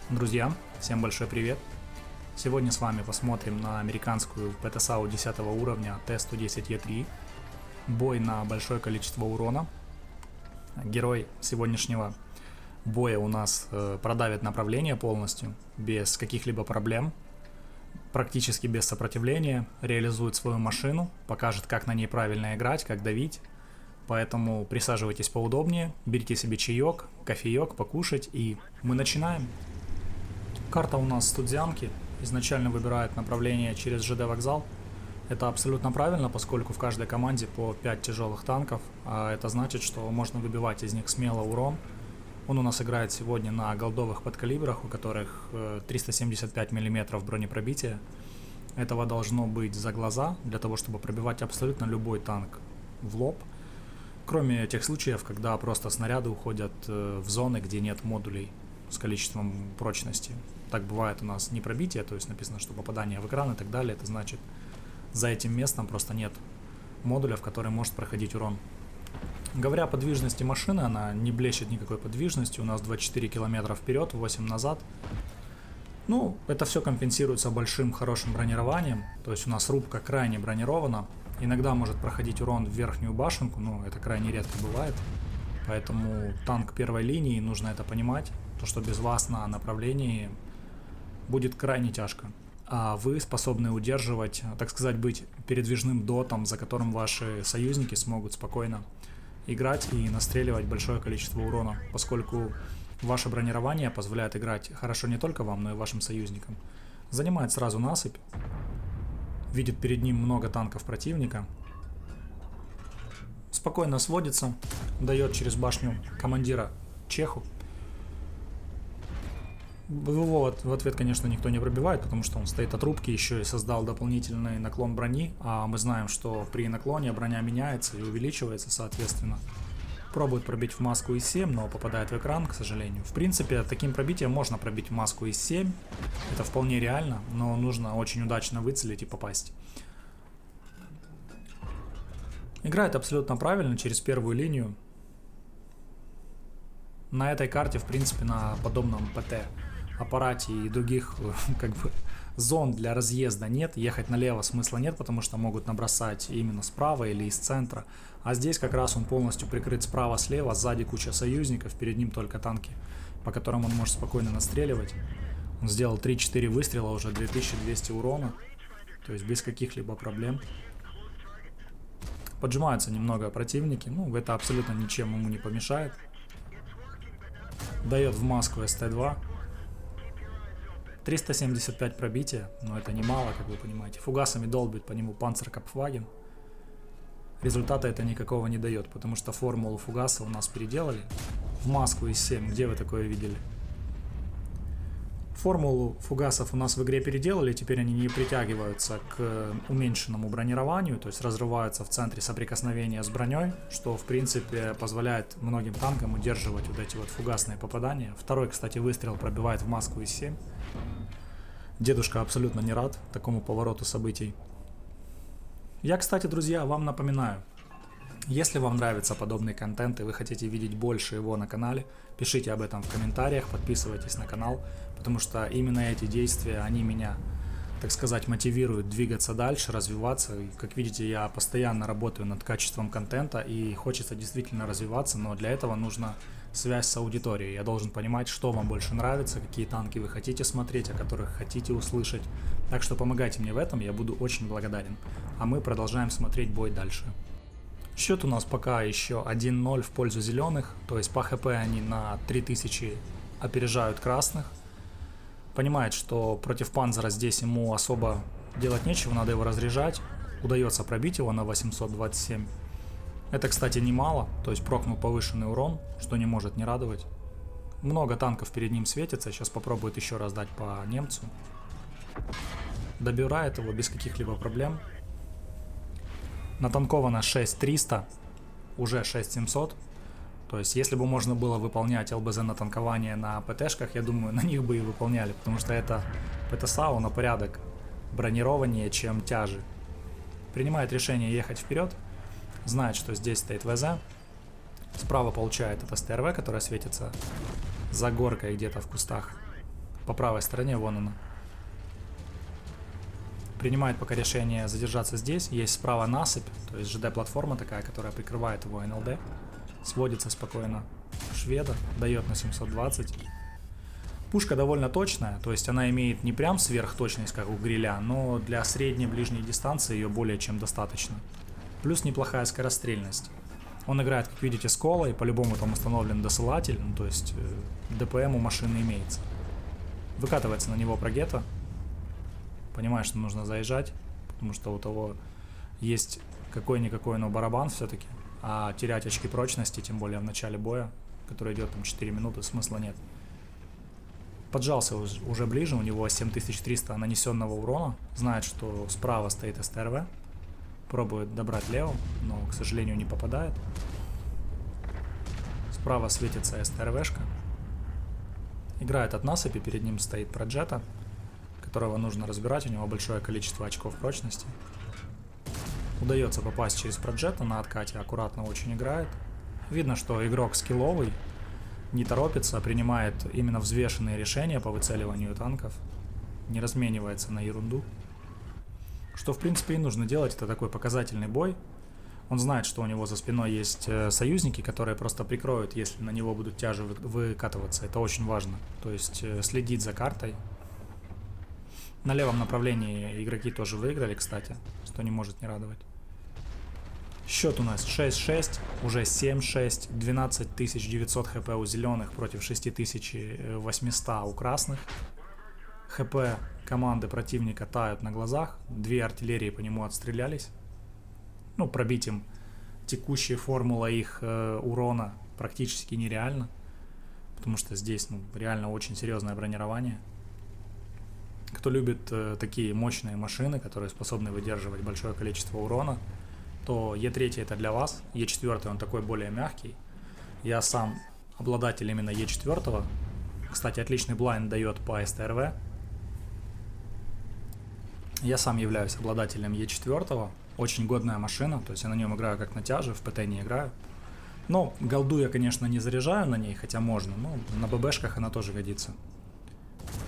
Друзья, всем большой привет! Сегодня с вами посмотрим на американскую ПТСАУ 10 уровня Т-110Е3. Бой на большое количество урона. Герой сегодняшнего боя у нас продавит направление полностью, без каких-либо проблем, практически без сопротивления, реализует свою машину, покажет, как на ней правильно играть, как давить. Поэтому присаживайтесь поудобнее, берите себе чаек, кофеек, покушать, и мы начинаем. Карта у нас студзянки, изначально выбирает направление через ЖД вокзал. Это абсолютно правильно, поскольку в каждой команде по 5 тяжелых танков, а это значит, что можно выбивать из них смело урон. Он у нас играет сегодня на голдовых подкалибрах, у которых 375 мм бронепробития. Этого должно быть за глаза, для того, чтобы пробивать абсолютно любой танк в лоб. Кроме тех случаев, когда просто снаряды уходят в зоны, где нет модулей с количеством прочности. Так бывает у нас не пробитие, то есть написано, что попадание в экран и так далее. Это значит, за этим местом просто нет модуля, в который может проходить урон. Говоря о подвижности машины, она не блещет никакой подвижностью. У нас 24 км вперед, 8 назад. Ну, это все компенсируется большим хорошим бронированием. То есть у нас рубка крайне бронирована. Иногда может проходить урон в верхнюю башенку, но это крайне редко бывает. Поэтому танк первой линии, нужно это понимать. То, что без вас на направлении будет крайне тяжко. А вы способны удерживать, так сказать, быть передвижным дотом, за которым ваши союзники смогут спокойно играть и настреливать большое количество урона, поскольку ваше бронирование позволяет играть хорошо не только вам, но и вашим союзникам. Занимает сразу насыпь, видит перед ним много танков противника, спокойно сводится, дает через башню командира чеху. Его в ответ, конечно, никто не пробивает, потому что он стоит от рубки, еще и создал дополнительный наклон брони, а мы знаем, что при наклоне броня меняется и увеличивается, соответственно. Пробует пробить в маску из 7, но попадает в экран, к сожалению. В принципе, таким пробитием можно пробить в маску из 7, это вполне реально, но нужно очень удачно выцелить и попасть. Играет абсолютно правильно через первую линию. На этой карте, в принципе, на подобном ПТ аппарате и других зон для разъезда нет, ехать налево смысла нет, потому что могут набросать именно справа или из центра, а здесь как раз он полностью прикрыт справа-слева, сзади куча союзников, перед ним только танки, по которым он может спокойно настреливать. Он сделал 3-4 выстрела, уже 2200 урона, то есть без каких-либо проблем. Поджимаются немного противники, ну это абсолютно ничем ему не помешает. Дает в маску СТ-2. 375 пробития, но это немало, как вы понимаете. Фугасами долбит по нему Панцеркапфваген. Результата это никакого не дает, потому что формулу фугаса у нас переделали. В маску из 7, где вы такое видели? Формулу фугасов у нас в игре переделали, теперь они не притягиваются к уменьшенному бронированию, то есть разрываются в центре соприкосновения с броней, что в принципе позволяет многим танкам удерживать вот эти вот фугасные попадания. Второй, кстати, выстрел пробивает в маску из 7. Дедушка абсолютно не рад такому повороту событий. Я, кстати, друзья, вам напоминаю, если вам нравится подобный контент и вы хотите видеть больше его на канале, пишите об этом в комментариях, подписывайтесь на канал, потому что именно эти действия, они меня, так сказать, мотивируют двигаться дальше, развиваться. И, как видите, я постоянно работаю над качеством контента и хочется действительно развиваться, но для этого нужна связь с аудиторией. Я должен понимать, что вам больше нравится, какие танки вы хотите смотреть, о которых хотите услышать. Так что помогайте мне в этом, я буду очень благодарен. А мы продолжаем смотреть бой дальше. Счет у нас пока еще 1-0 в пользу зеленых, то есть по ХП они на 3000 опережают красных. Понимает, что против Панзера здесь ему особо делать нечего, надо его разряжать. Удается пробить его на 827. Это, кстати, немало, то есть прокнул повышенный урон, что не может не радовать. Много танков перед ним светится, сейчас попробует еще раз дать по немцу. Добирает его без каких-либо проблем. Натанковано 6300, уже 6700. То есть, если бы можно было выполнять ЛБЗ на танкование на ПТшках, я думаю, на них бы и выполняли, потому что это ПТСАУ на порядок бронированнее, чем тяжи. Принимает решение ехать вперед, знает, что здесь стоит ВЗ. Справа получает это СТРВ, которая светится за горкой где-то в кустах. по правой стороне, вон она. Принимает пока решение задержаться здесь. Есть справа насыпь, то есть ЖД-платформа такая, которая прикрывает его НЛД. Сводится спокойно шведа, дает на 720. Пушка довольно точная, то есть она имеет не прям сверхточность, как у гриля, но для средней ближней дистанции ее более чем достаточно. Плюс неплохая скорострельность. Он играет, как видите, с колой, по-любому там установлен досылатель, ну, то есть ДПМ у машины имеется. Выкатывается на него прогета. Понимаю, что нужно заезжать, потому что у того есть какой-никакой, но барабан все-таки. А терять очки прочности, тем более в начале боя, который идет там 4 минуты, смысла нет. Поджался уже ближе, у него 7300 нанесенного урона. Знает, что справа стоит СТРВ. Пробует добрать левым, но, к сожалению, не попадает. Справа светится СТРВшка. Играет от насыпи, перед ним стоит Проджета, которого нужно разбирать, у него большое количество очков прочности. Удается попасть через Проджета на откате, аккуратно очень играет. Видно, что игрок скилловый, не торопится, принимает именно взвешенные решения по выцеливанию танков, не разменивается на ерунду. Что в принципе и нужно делать, это такой показательный бой. Он знает, что у него за спиной есть союзники, которые просто прикроют, если на него будут тяжи выкатываться. Это очень важно. То есть следить за картой. На левом направлении игроки тоже выиграли, кстати, что не может не радовать. Счет у нас 6-6, уже 7-6, 12900 хп у зеленых против 6800 у красных. ХП команды противника тают на глазах, 2 артиллерии по нему отстрелялись. Ну, пробить им текущая формула их урона практически нереально, потому что здесь реально очень серьезное бронирование. Кто любит такие мощные машины, которые способны выдерживать большое количество урона, то Е3 это для вас. Е4 он такой более мягкий. Я сам обладатель именно Е4. Кстати, отличный блайнд дает по СТРВ. Я сам являюсь обладателем Е4. Очень годная машина, то есть я на нем играю как на тяже, в ПТ не играю. Но голду я, конечно, не заряжаю на ней, хотя можно, но на ББшках она тоже годится.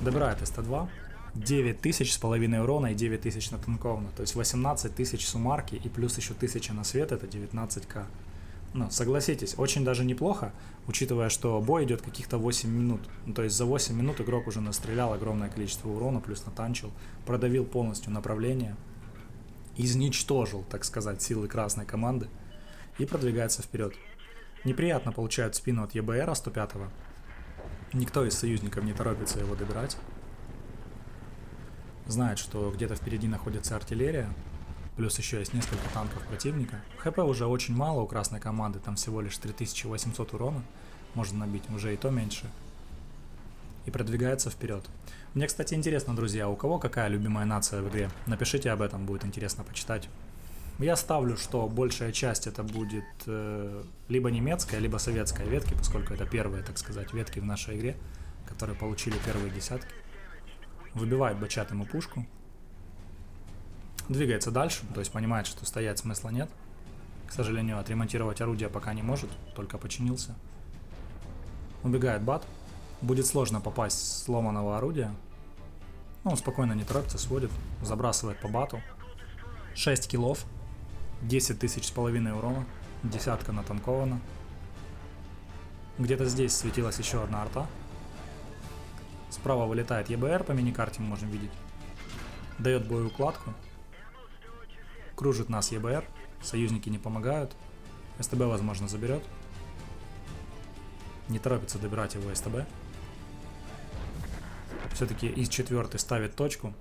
Добирает СТ2. 9000 с половиной урона и 9000 натанковано, то есть 18 тысяч суммарки и плюс еще 1000 на свет, это 19к. Ну, согласитесь, очень даже неплохо, учитывая, что бой идет каких-то 8 минут. Ну, то есть за 8 минут игрок уже настрелял огромное количество урона, плюс натанчил, продавил полностью направление, изничтожил, так сказать, силы красной команды и продвигается вперед. Неприятно получают спину от ЕБРа 105-го. Никто из союзников не торопится его добирать. Знает, что где-то впереди находится артиллерия, плюс еще есть несколько танков противника. ХП уже очень мало у красной команды, там всего лишь 3800 урона, можно набить, уже и то меньше. И продвигается вперед. Мне, кстати, интересно, друзья, у кого какая любимая нация в игре? Напишите об этом, будет интересно почитать. Я ставлю, что большая часть это будет либо немецкая, либо советская ветки, поскольку это первые, так сказать, ветки в нашей игре, которые получили первые десятки. Выбивает бачат ему пушку. Двигается дальше, то есть понимает, что стоять смысла нет. К сожалению, отремонтировать орудие пока не может, только починился. Убегает бат. Будет сложно попасть с сломанного орудия. Но он спокойно не торопится, сводит, забрасывает по бату. 6 киллов, 10 тысяч с половиной урона, десятка натанкована. Где-то здесь светилась еще одна арта. Справа вылетает ЕБР, по миникарте мы можем видеть. Дает боеукладку. Кружит нас ЕБР. Союзники не помогают. СТБ, возможно, заберет. Не торопится добирать его СТБ. Все-таки из 4 ставит точку.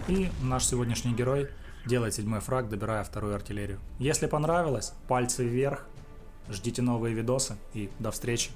И наш сегодняшний герой делает 7-й фраг, добирая 2-ю артиллерию. Если понравилось, пальцы вверх. Ждите новые видосы и до встречи.